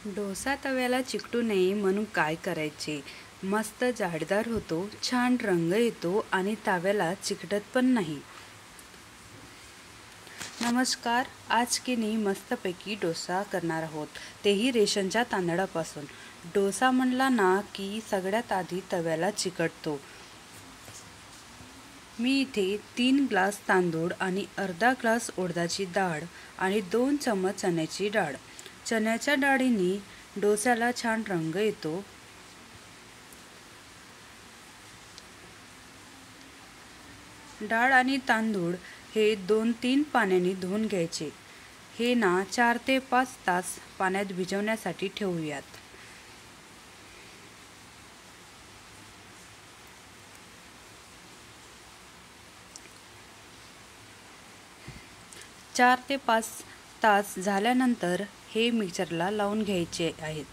डोसा तव्याला चिकटू नये म्हणून काय करायचे? मस्त जाडीदार होतो, छान रंग येतो आणि तव्याला चिकटत पण नाही. नमस्कार, आज की नाही मस्तपैकी डोसा करणार आहोत, तेही रेशनच्या तांदळापासून. डोसा म्हणला ना की सगळ्यात आधी तव्याला चिकटतो. मी इथे 3 ग्लास तांदूळ आणि अर्धा ग्लास उडदाची डाळ आणि 2 चमच चण्याची डाळ. चण्याच्या डाळीने डोस्याला छान रंग येतो. डाळ आणि तांदूळ हे 2-3 पाण्याने धुवून घ्यायचे. हे ना 4 ते 5 तास पाण्यात भिजवण्यासाठी ठेवूयात. 4 ते 5 तास झाल्यानंतर हे मिक्सरला लावून घ्यायचे आहेत.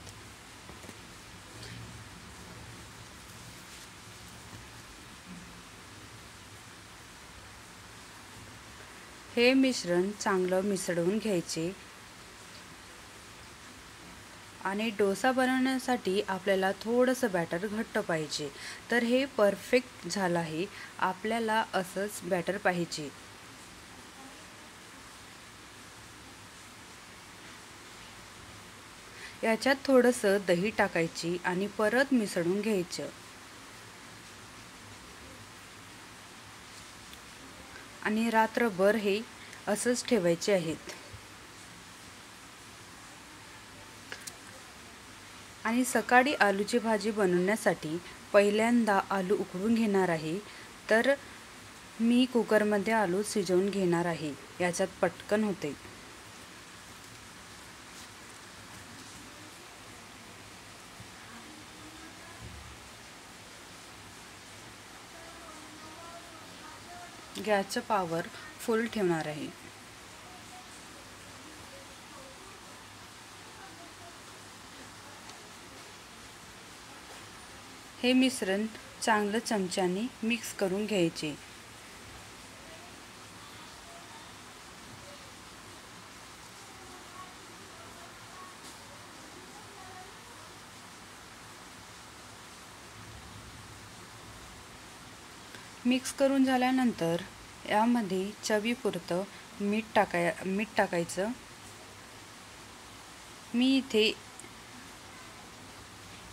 हे मिश्रण चांगलं मिसळून घ्यायचे आणि डोसा बनवण्यासाठी आपल्याला थोडंसं बॅटर घट्ट पाहिजे. तर हे परफेक्ट झालं आहे. आपल्याला असंच बॅटर पाहिजे. याच्यात थोडंसं दही टाकायची आणि परत मिसळून घ्यायचं आणि रात्रभर हे असंच ठेवायचे आहेत. आणि सकाळी आलूची भाजी बनवण्यासाठी पहिल्यांदा आलू उकडून घेणार आहे. तर मी कुकरमध्ये आलू शिजवून घेणार आहे. याच्यात पटकन होते. गॅसचं पॉवर फुल ठेवणार आहे. हे मिश्रण चांगलं चमच्याने मिक्स करून घ्यायचे. मिक्स करून झाल्यानंतर यामध्ये चवीपुरतं मीठ टाकायचं. मी इथे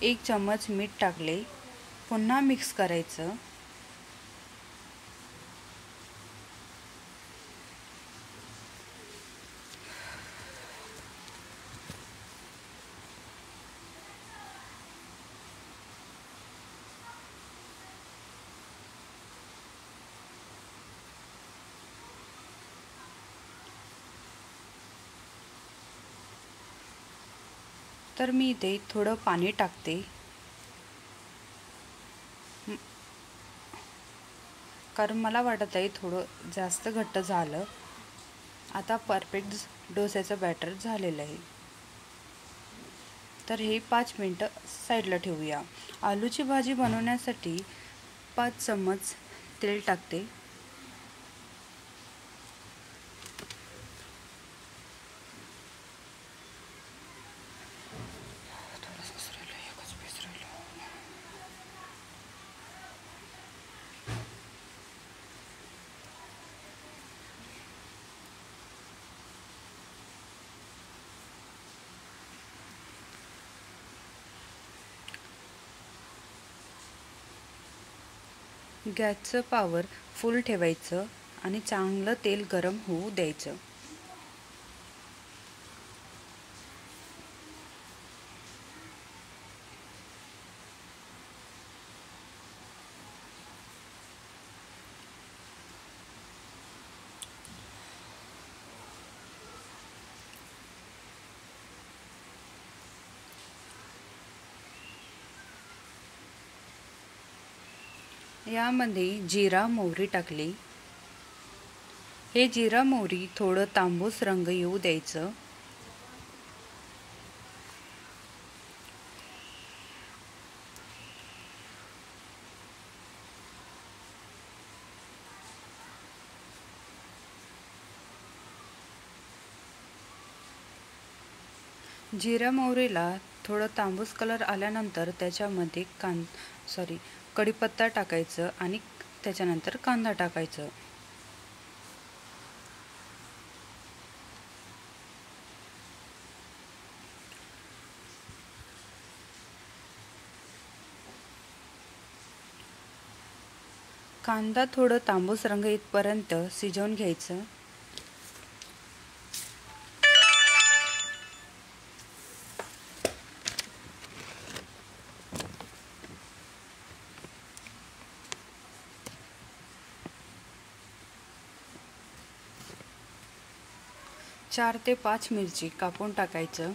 1 चम्मच मीठ टाकले. पुन्हा मिक्स करायचं. तर मी इथे थोडं पाणी टाकते, कारण मला वाटत आहे थोडं जास्त घट्ट झालं. आता परफेक्ट डोस्याचं बॅटर झालेलं आहे. तर हे 5 मिनटं साईडला ठेवूया. आलूची भाजी बनवण्यासाठी 5 चम्मच तेल टाकते. गॅसचं पॉवर फुल ठेवायचं आणि चांगलं तेल गरम होऊ द्यायचं. यामध्ये जिरा मोहरी टाकली. हे जिरा मोहरी थोडं तांबूस रंग येऊ द्यायचं. जिरा मोहरीला थोडं तांबूस कलर आल्यानंतर त्याच्यामध्ये कढीपत्ता टाकायचं आणि त्याच्यानंतर कांदा टाकायचं. कांदा थोडं तांबूस रंग येईपर्यंत शिजवून घ्यायचं. चार ते 5 मिरची कापून टाकायचं.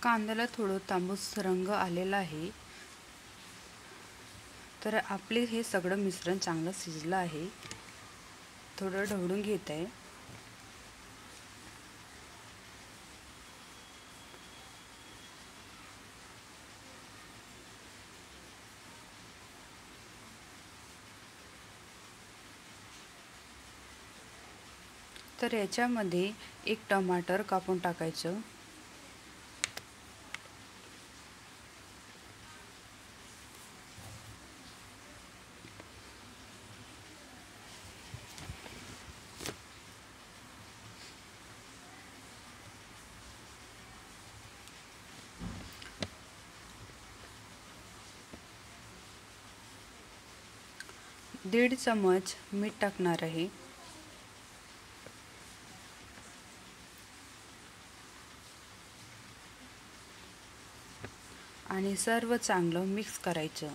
कांद्याला थोडं तांबूस रंग आलेला आहे. तर आपले हे सगळं मिश्रण चांगलं शिजलं आहे. थोडं ढवळून घेत आहे. तर याच्यामध्ये एक टमाटर कापून टाकायचं. दीड चमच मीठ टाकणार आहे. आणि सर्व चांगलं मिक्स करायचं.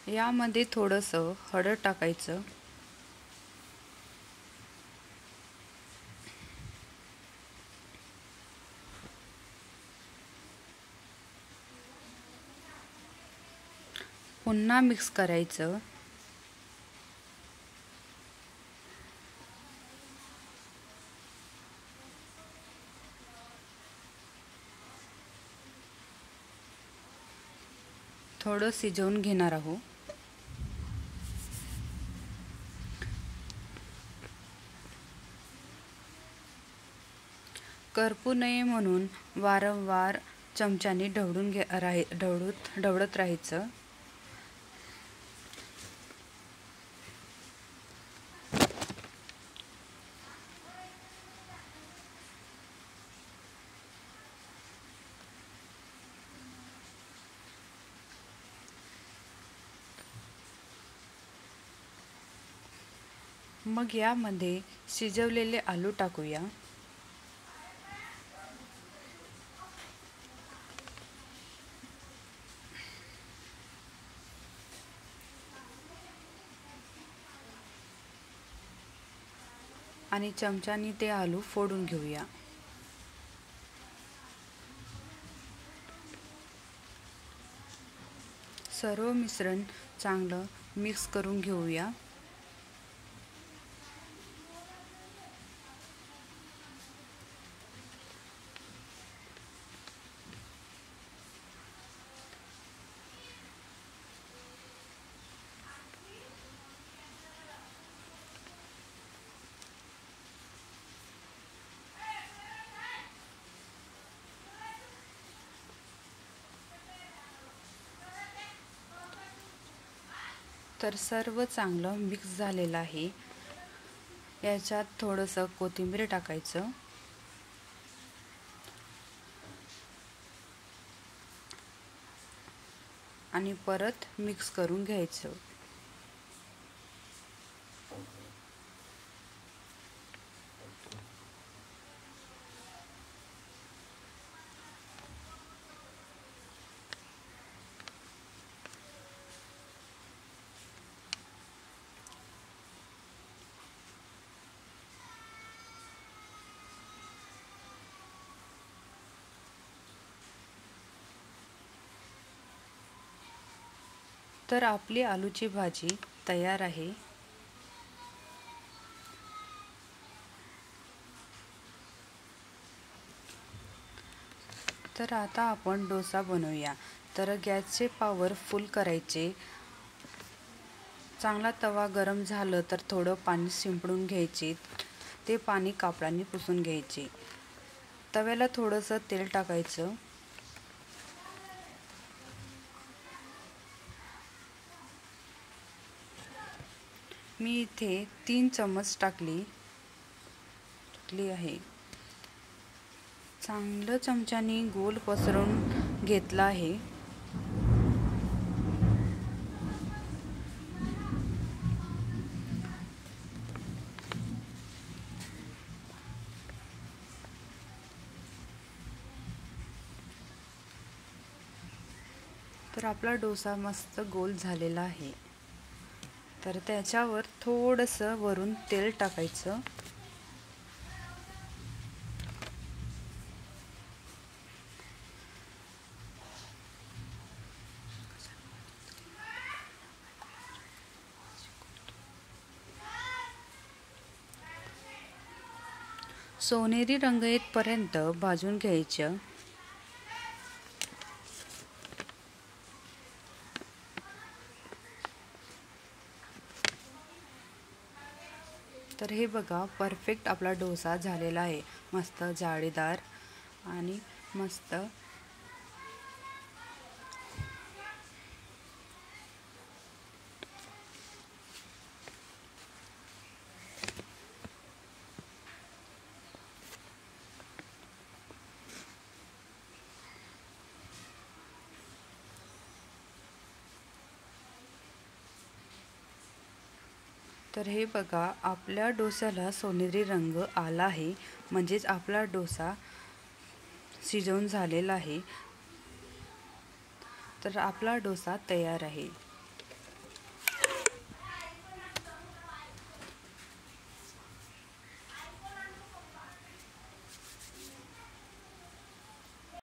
यामध्ये थोडंसं हळद टाकायचं. पुन्हा मिक्स करायचं. थोडं शिजवून घेणार आहोत. करपू नये म्हणून वारंवार चमच्याने ढवळत राहायचं. मग यामध्ये शिजवलेले आलू टाकूया. आणि चमच्याने ते आलू फोडून घेऊया. सर्व मिश्रण चांगलं मिक्स करून घेऊया. तर सर्व चांगलं मिक्स झालेलं आहे. याच्यात थोडंसं कोथिंबीर टाकायचं. आणि परत मिक्स करून घ्यायचं. तर आपली आलूची भाजी तयार आहे। तर आता आपण डोसा बनवूया। तर गॅसचे पॉवर फुल करायचे। चांगला तवा गरम झालं तर थोडं पाणी शिंपडून घ्यायचे। ते पाणी कापडाने पुसून घ्यायचे। तव्याला थोडंसं तेल टाकायचं। मी इथे 3 चम्मच टाकली आहे। चांगलं चमच्याने गोल पसरवून घेतला आहे। तर आपला डोसा मस्त गोल झालेला आहे। तर त्याच्यावर थोडंसं वरून तेल टाकायचं। सोनेरी रंग येईपर्यंत भाजून घ्यायचं। तर हे बघा, परफेक्ट आपला डोसा झालेला आहे। मस्त जाळीदार आणि मस्त तर हे बघा, आपल्या डोस्याला सोनेरी रंग आला आहे, म्हणजेच आपला डोसा शिजवून झालेला आहे। तर आपला डोसा तयार आहे।